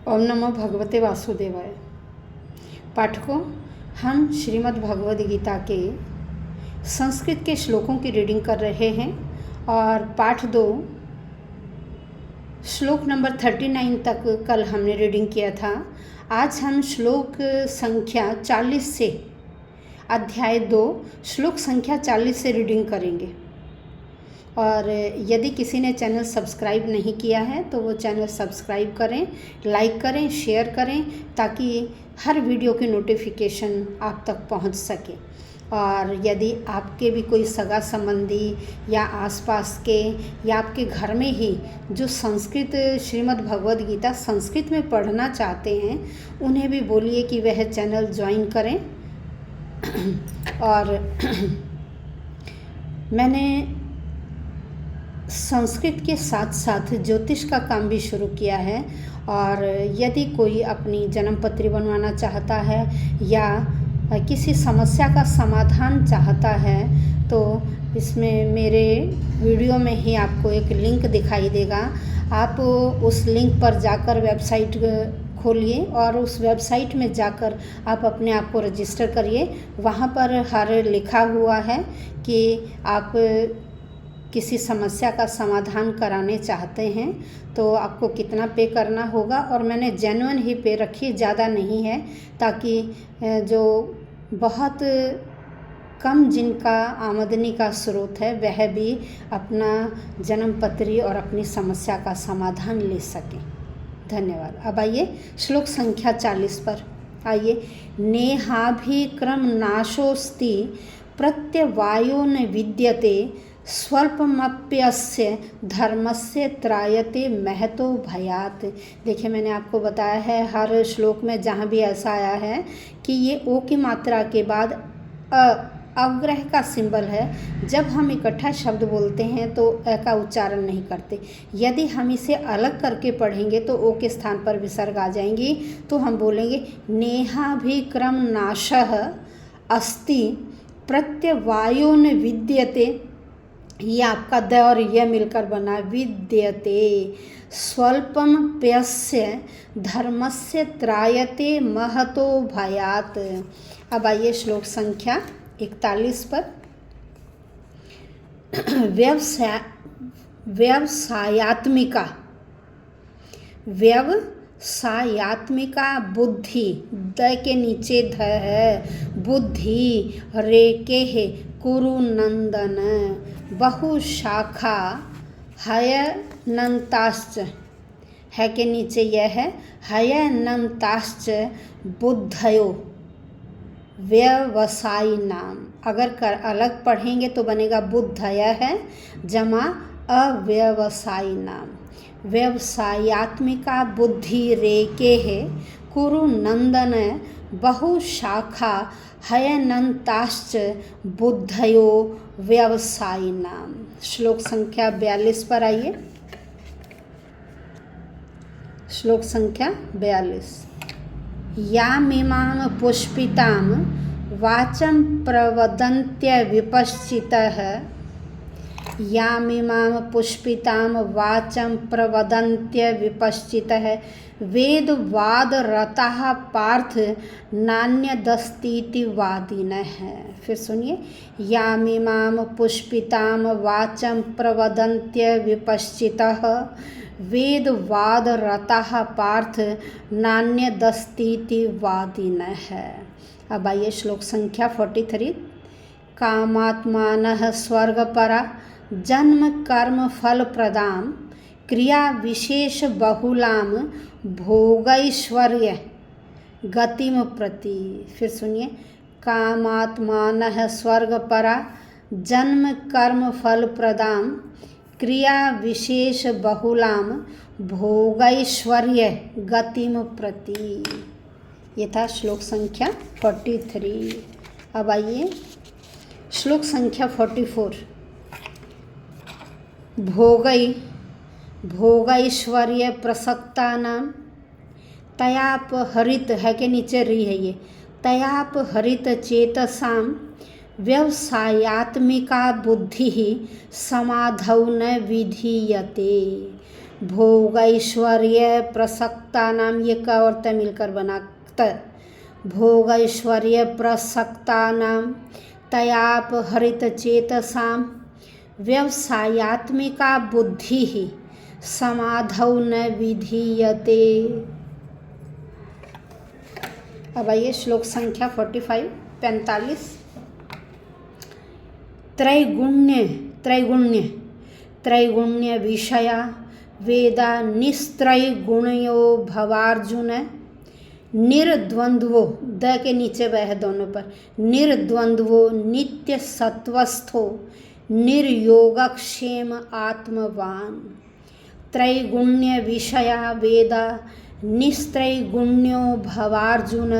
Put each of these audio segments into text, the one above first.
ओम नमो भगवते वासुदेवाय। पाठकों, हम श्रीमद् भगवद गीता के संस्कृत के श्लोकों की रीडिंग कर रहे हैं और पाठ 2 श्लोक नंबर 39 तक कल हमने रीडिंग किया था। आज हम श्लोक संख्या 40 से अध्याय 2 श्लोक संख्या 40 से रीडिंग करेंगे। और यदि किसी ने चैनल सब्सक्राइब नहीं किया है तो वो चैनल सब्सक्राइब करें, लाइक करें, शेयर करें ताकि हर वीडियो की नोटिफिकेशन आप तक पहुंच सके। और यदि आपके भी कोई सगा संबंधी या आसपास के या आपके घर में ही जो संस्कृत श्रीमद् भगवद गीता संस्कृत में पढ़ना चाहते हैं, उन्हें भी बोलिए कि वह चैनल ज्वाइन करें। और मैंने संस्कृत के साथ साथ ज्योतिष का काम भी शुरू किया है। और यदि कोई अपनी जन्मपत्री बनवाना चाहता है या किसी समस्या का समाधान चाहता है तो इसमें मेरे वीडियो में ही आपको एक लिंक दिखाई देगा। आप उस लिंक पर जाकर वेबसाइट खोलिए और उस वेबसाइट में जाकर आप अपने आप को रजिस्टर करिए। वहाँ पर हर लिखा हुआ है कि आप किसी समस्या का समाधान कराने चाहते हैं तो आपको कितना पे करना होगा। और मैंने जेन्युइन ही पे रखी, ज़्यादा नहीं है, ताकि जो बहुत कम जिनका आमदनी का स्रोत है वह भी अपना जन्मपत्री और अपनी समस्या का समाधान ले सकें। धन्यवाद। अब आइए श्लोक संख्या 40 पर आइए। नेहाभिक्रम नाशोस्ति प्रत्यवायो न विद्यते स्वल्पमप्यस्य धर्मस्य त्रायते महतो भयात। देखिए, मैंने आपको बताया है हर श्लोक में जहाँ भी ऐसा आया है कि ये ओ की मात्रा के बाद अवग्रह का सिंबल है। जब हम इकट्ठा शब्द बोलते हैं तो अ का उच्चारण नहीं करते। यदि हम इसे अलग करके पढ़ेंगे तो ओ के स्थान पर विसर्ग आ जाएंगी। तो हम बोलेंगे नेहाभिक्रम नाशः अस्ति प्रत्यवायो न विद्यते। ये आपका द और यह मिलकर बना विद्यते स्वल्पम प्यस्य धर्मस्य त्रायते महतो भयात। अब आइए श्लोक संख्या 41 पर। व्यवसायात्मिका बुद्धि, द के नीचे ध है, बुद्धि रेके है कुरु नंदन बहुशाखा हयनंताश्च, है के नीचे यह है हयनंताश्च बुद्धयो व्यवसायी नाम। अगर अलग पढ़ेंगे तो बनेगा बुद्धय है जमा अव्यवसायी नाम। व्यवसायात्मिका बुद्धि रेके है कुरु नंदन बहुशाखा हयनंताश्च बुद्धयो व्यवसायी नाम। श्लोक संख्या 42 पर आइए। श्लोक संख्या 42। यामिमां पुष्पितां वाचं प्रवदन्त्य विपश्चितः, यामिमां पुष्पितां वाचं प्रवदन्त्य विपश्चितः वेदवादरताः पार्थ नान्यदस्तीति वादिनः। फिर सुनिए, यामिमां पुष्पितां वाचं प्रवदन्त्य विपश्चितः वेदवादरताः पार्थ नान्यदस्तीति वादिनः। अब आइए श्लोक संख्या 43। कामात्मानः स्वर्गपरा जन्म कर्म फल प्रदां क्रिया विशेष बहुलां भोगैश्वर्य गतिम प्रति। फिर सुनिए, कामात्मानः स्वर्गपरा जन्म कर्म फल प्रदां क्रिया विशेष बहुलां भोगैश्वर्य गतिम प्रति। ये था श्लोक संख्या 43। अब आइए श्लोक संख्या 44। भोगैश्वर्य प्रसक्तानां तयापहरित, है के नीचे री है ये, तयापहरित चेतसां व्यवसायात्मिका बुद्धि समाधौ न विधीयते। भोगैश्वर्य प्रसक्ता नाम, ये क और त मिलकर बना त। भोगैश्वर्य प्रसक्ता नाम तयाप हरित चेतसाम व्यवसायात्मिका बुद्धि ही समाधौ न विधीयते। अब आइए श्लोक संख्या 45 त्रैगुण्य विषया वेदा निस्त्रैगुण्यो भवार्जुन निर्द्वंद्वो, द के नीचे वह है दोनों पर, निर्द्वंद्वो नित्य सत्वस्थो निर्योगक्षेम आत्मवान। त्रैगुण्य विषया वेदा निस्त्रैगुण्यो भवार्जुन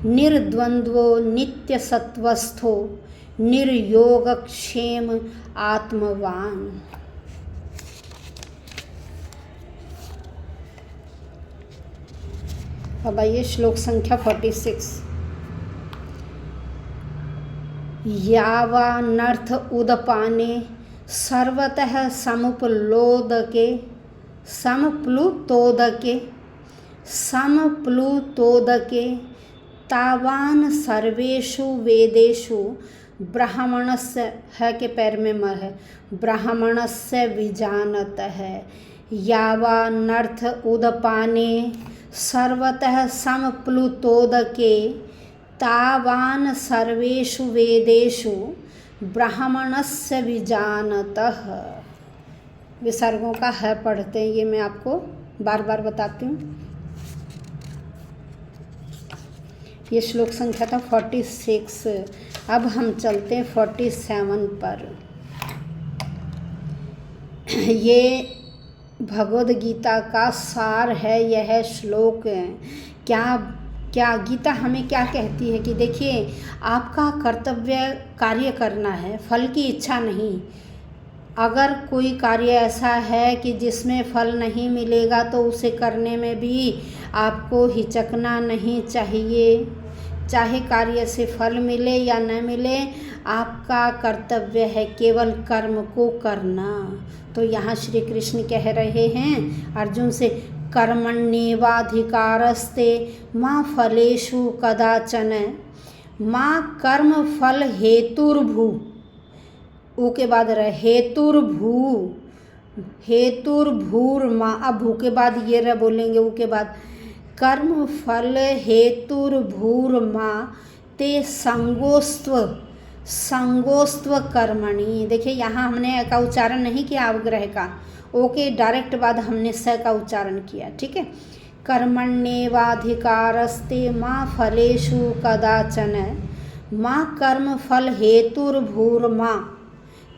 निर्द्वंद्वो नित्य सत्वस्थो निर्योगक्षेम आत्मवान। अब आइए श्लोक संख्या 46 यावानर्थ उदपाने सर्वतः समप्लुतोदके तावान सर्वेषु वेदेषु ब्राह्मणस्य, है के पैर में म है, ब्राह्मणस्य विजानत है। यावानर्थ उदपाने सर्वतः समप्लुतोदके तावान सर्वेषु वेदेषु ब्राह्मणस्य विजानतः। विसर्गों का है पढ़ते हैं, ये मैं आपको बार बार बताती हूँ। ये श्लोक संख्या था 46। अब हम चलते हैं 47 पर। ये भगवद गीता का सार है यह श्लोक। क्या गीता हमें क्या कहती है कि देखिए, आपका कर्तव्य कार्य करना है, फल की इच्छा नहीं। अगर कोई कार्य ऐसा है कि जिसमें फल नहीं मिलेगा तो उसे करने में भी आपको हिचकना नहीं चाहिए। चाहे कार्य से फल मिले या न मिले, आपका कर्तव्य है केवल कर्म को करना। तो यहाँ श्री कृष्ण कह रहे हैं अर्जुन से, कर्मण्येवाधिकारस्ते मा फलेषु कदाचन मा कर्म फल हेतुर्भू, ऊ के बाद हेतुर्भूर्मा, अब भू के बाद ये रह बोलेंगे, ऊ के बाद कर्म फल हेतुर्भूर्मा ते संगोस्त्व कर्मणि। देखिए यहाँ हमने का उच्चारण नहीं किया अवग्रह का, ओके डायरेक्ट बाद हमने स का उच्चारण किया, ठीक है। कर्मण्येवाधिकारस्ते मा फलेषु कदाचन मा कर्म फल हेतुर्भूर्मा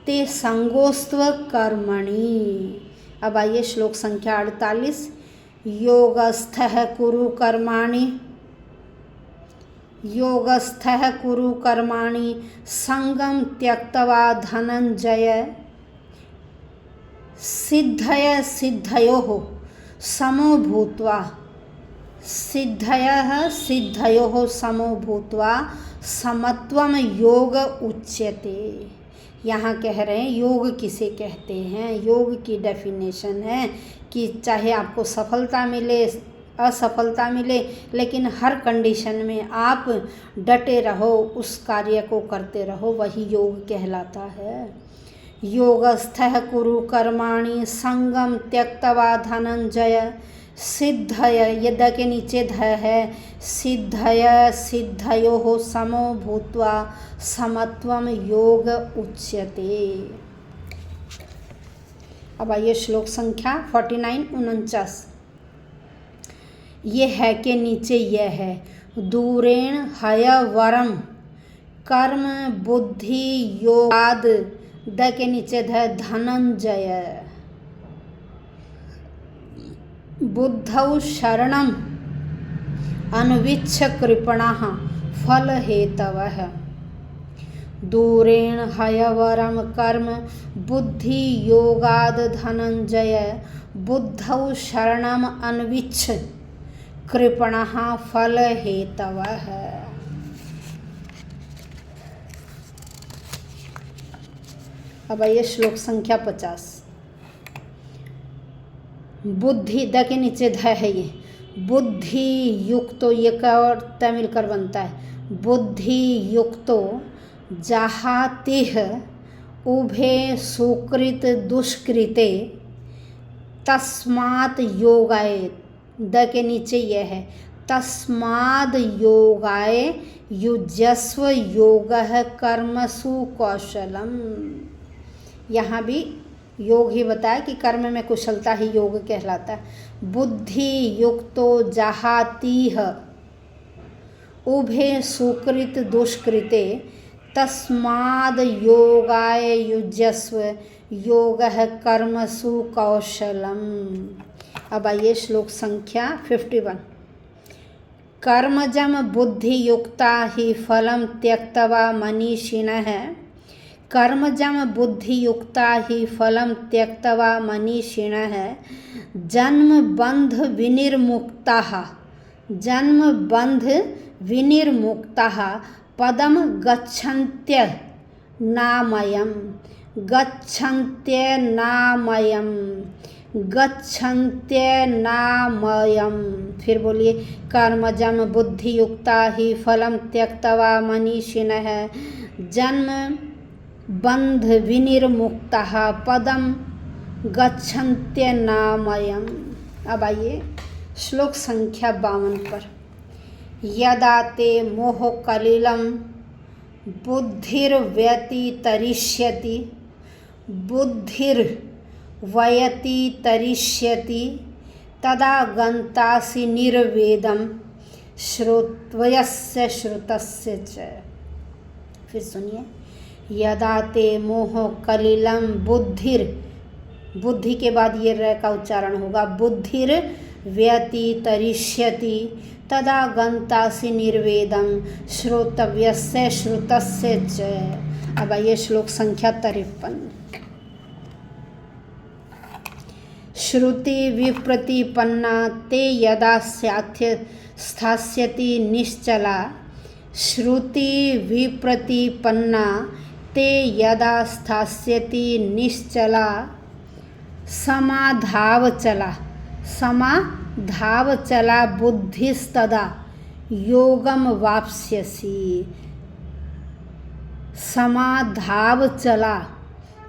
ते संगोस्त्व कर्मणि। अब आइए श्लोक संख्या 48 योगस्थः कुरु कर्माणि संगम त्यक्त्वा धनंजय सिद्धयोः समो भूत्वा समत्वम योग उच्यते। यहाँ कह रहे हैं योग किसे कहते हैं। योग की डेफिनेशन है कि चाहे आपको सफलता मिले असफलता मिले, लेकिन हर कंडीशन में आप डटे रहो, उस कार्य को करते रहो, वही योग कहलाता है। योगस्थः कुरु कर्माणि संगम त्यक्त्वा धनंजय सिद्धय, यद के नीचे ध है, सिद्धयोः समो भूत्वा समत्वम योग उच्यते। अब आइए श्लोक संख्या 49 ये है के नीचे यह है, दूरेण हयवरम कर्म बुद्धि योगाद, द के नीचे धनंजय बुद्धौ शरणम अन्विच्छ कृपणः फल हेतवः। दूरेण हयवरम कर्म बुद्धि योगाद धनंजय बुद्धौ शरणम अन्विच्छ कृपणः फल हेतवः। अब आइए श्लोक संख्या 50 बुद्धि, द के नीचे ध है, ये बुद्धि युक्तो, ये का और त मिलकर बनता है, बुद्धि युक्तो जहातिह उभे सुकृत दुष्कृते तस्मात् योगाय, द के नीचे ये है, तस्माद् योगाय युजस्व योगः कर्मसु कौशलम। यहाँ भी योग ही बताया कि कर्म में कुशलता ही योग कहलाता है। बुद्धि युक्तो जहातीह उभे सुकृत दुष्कृते तस्माद् योगाय युजस्व योगः कर्मसु कौशलम। अब आइए श्लोक संख्या 51। कर्मजम बुद्धि युक्ता ही फलम त्यक्त्वा मनीषिणः, कर्मजम बुद्धि युक्ता ही फलम त्यक्त्वा मनीषिणः जन्म बंध विनिर्मुक्ताः, जन्म बंध विनिर्मुक्ताः पदम गच्छन्त्य नामयम्, गच्छन्त्य नामयम्, गच्छन्त्य नामयम्। फिर बोलिए, कर्मजम बुद्धि युक्ता ही फलम त्यक्त्वा मनीषिणः जन्म बंध विनिर्मुक्ताः पदम गच्छन्त्य नामयम्। अब आइए श्लोक संख्या 52 पर। यदा ते मोह कलिलं बुद्धिर्व्यतितरिष्यति, बुद्धिर्व्यतितरिष्यति तदा गन्तासि निर्वेदं श्रोत्वयस्य श्रुतस्य च। फिर सुनिए, यदा ते मोह कलिलं बुद्धिर, बुद्धि के बाद ये र का उच्चारण होगा, बुद्धिर्व्यतितरिष्यति तदा गन्तासि निर्वेदं श्रोतव्यस्य श्रुतस्य च। अब आइए श्लोक संख्या 53। श्रुति विप्रतिपन्ना ते यदा स्थास्यति निश्चला, श्रुति विप्रतिपन्ना ते यदा स्थास्यति निश्चला समाधावचला, समाधावचला बुद्धिस्तदा योगम वाप्स्यसि, समाधावचला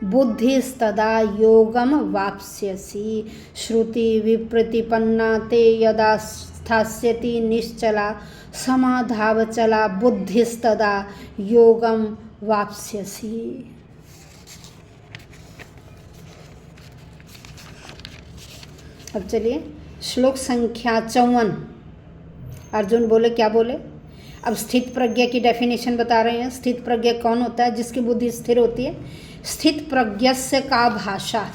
बुद्धिस्तदा योगम वाप्स्यसि। श्रुति विप्रतिपन्ना ते यदा स्थास्यति निश्चला समाधावचला बुद्धिस्तदा योगम वाप्स्यसि। अब चलिए श्लोक संख्या 54। अर्जुन बोले, क्या बोले? अब स्थित प्रज्ञा की डेफिनेशन बता रहे हैं। स्थित प्रज्ञा कौन होता है? जिसकी बुद्धि स्थिर होती है। स्थित प्रज्ञस्य का भाषा।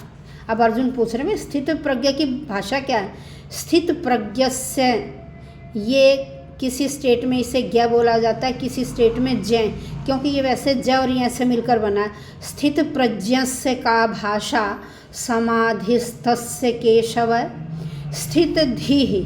अब अर्जुन पूछ रहे हैं स्थित प्रज्ञा की भाषा क्या है? स्थित प्रज्ञस्य, ये किसी स्टेट में इसे ज्ञ बोला जाता है, किसी स्टेट में जय, क्योंकि ये वैसे ज और ये से मिलकर बना है। स्थित प्रज्ञस्य का भाषा समाधिस्थस्य केशव, स्थित धीः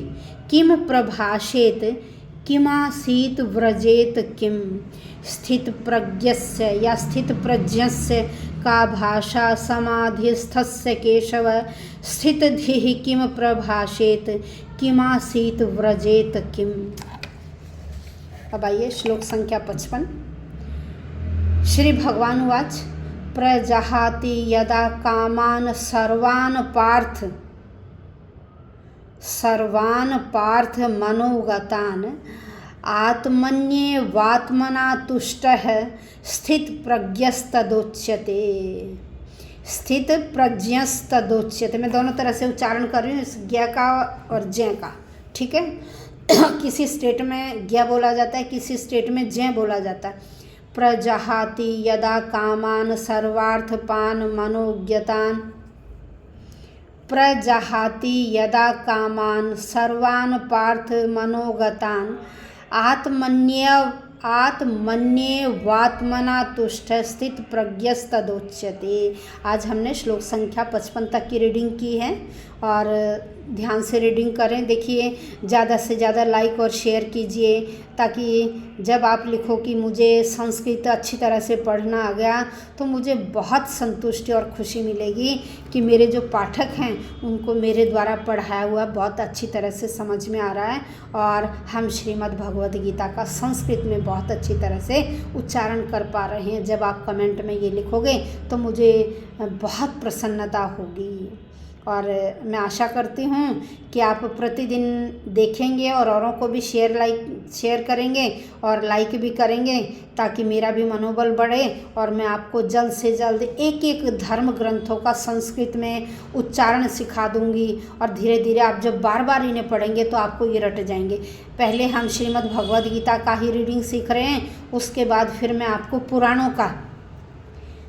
किम प्रभाषेत किमासीत व्रजेत किम। स्थित प्रज्ञस्य या स्थित प्रज्ञस्य का भाषा समाधिस्थस्य केशव, स्थित धीः किम प्रभाषेत किमासीत व्रजेत किम। अब आइए श्लोक संख्या 55। श्री भगवान उवाच प्रजहाति यदा कामान सर्वान् पार्थ मनोगतान् आत्मन्येवात्मना तुष्टः स्थित प्रज्ञस्तदोच्यते। स्थित प्रज्ञस्तदोच्यते। मैं दोनों तरह से उच्चारण कर रही हूँ, इस ज्ञ का और जय का, ठीक है। किसी स्टेट में ज्ञ बोला जाता है, किसी स्टेट में जय बोला जाता है। प्रजहाति यदा कामान सर्वार्थपान मनोज्ञतान, प्रजहाति यदा कामान सर्वान् पार्थ मनोगतान आत्मन्येवात्मना तुष्ट स्थित प्रज्ञस्तदोच्यते। आज हमने श्लोक संख्या 55 तक की रीडिंग की है और ध्यान से रीडिंग करें। देखिए, ज़्यादा से ज़्यादा लाइक और शेयर कीजिए, ताकि जब आप लिखो कि मुझे संस्कृत अच्छी तरह से पढ़ना आ गया, तो मुझे बहुत संतुष्टि और खुशी मिलेगी कि मेरे जो पाठक हैं उनको मेरे द्वारा पढ़ाया हुआ बहुत अच्छी तरह से समझ में आ रहा है और हम श्रीमद् भगवद गीता का संस्कृत में बहुत अच्छी तरह से उच्चारण कर पा रहे हैं। जब आप कमेंट में ये लिखोगे तो मुझे बहुत प्रसन्नता होगी और मैं आशा करती हूँ कि आप प्रतिदिन देखेंगे और औरों को भी शेयर करेंगे और लाइक भी करेंगे, ताकि मेरा भी मनोबल बढ़े और मैं आपको जल्द से जल्द एक एक धर्म ग्रंथों का संस्कृत में उच्चारण सिखा दूंगी। और धीरे धीरे आप जब बार बार इन्हें पढ़ेंगे तो आपको ये रट जाएंगे। पहले हम श्रीमद् भगवद गीता का ही रीडिंग सीख रहे हैं, उसके बाद फिर मैं आपको पुराणों का,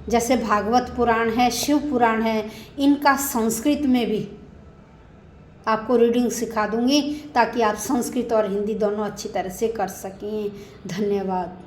जैसे भागवत पुराण है, शिव पुराण है, इनका संस्कृत में भी आपको रीडिंग सिखा दूंगी, ताकि आप संस्कृत और हिंदी दोनों अच्छी तरह से कर सकें। धन्यवाद।